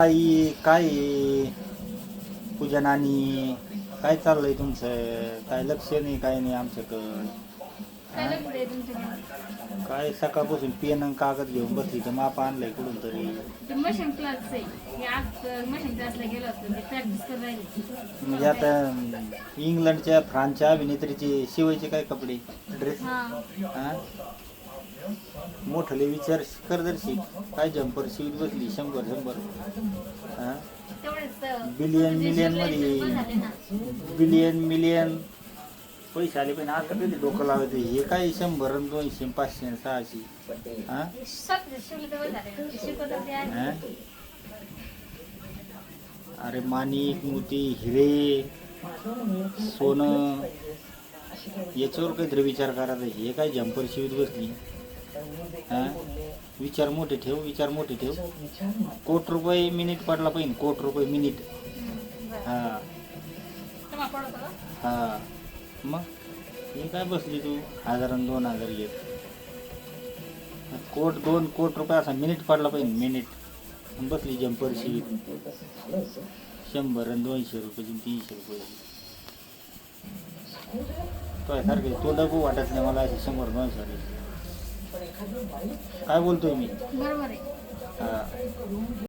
काही काय पूजा नानी काय चाललंय तुमचं? काय लक्ष नाही काय नाही आमच्याकडं. काय सकाळपासून पेन आणि कागद घेऊन बसली तर माप आणलंय कुठून तरी. मशीन क्लास आहे आज मशीन क्लासला गेलो होतो ते प्रॅक्टिस करून राहिली. म्हणजे आता इंग्लंडच्या फ्रान्सच्या अभिनेत्रीचे शिवायचे काय कपडे ड्रेस हा मोठले विचार करदर्शी काय जम्पर शिवत बसली 100 हा बिलियन मिलियन मध्ये बिलियन पैसे आले पण आता कधी डोकं लावायचं हे काय 100 200 500 600 हा अरे माणिक मोती हिरे सोनं याच्यावर काहीतरी विचार करायचा. हे काय जम्पर शिवत बसली हा विचार मोठे ठेव. कोट रुपये मिनिट पडला पाहिजे, कोट रुपये मिनिट. हा हा मग हे काय बसली तू 1000 आणि 2000 घेत. कोट 2 कोट रुपये असा मिनिट पडला पाहिजे, मिनिट बसली जम्पर शिवत 100 आणि 200 रुपये 300 रुपये. तो सारखे तो डबू वाटत नाही मला असे 100 200. काय बोलतोय मी? बरोबर आहे. हा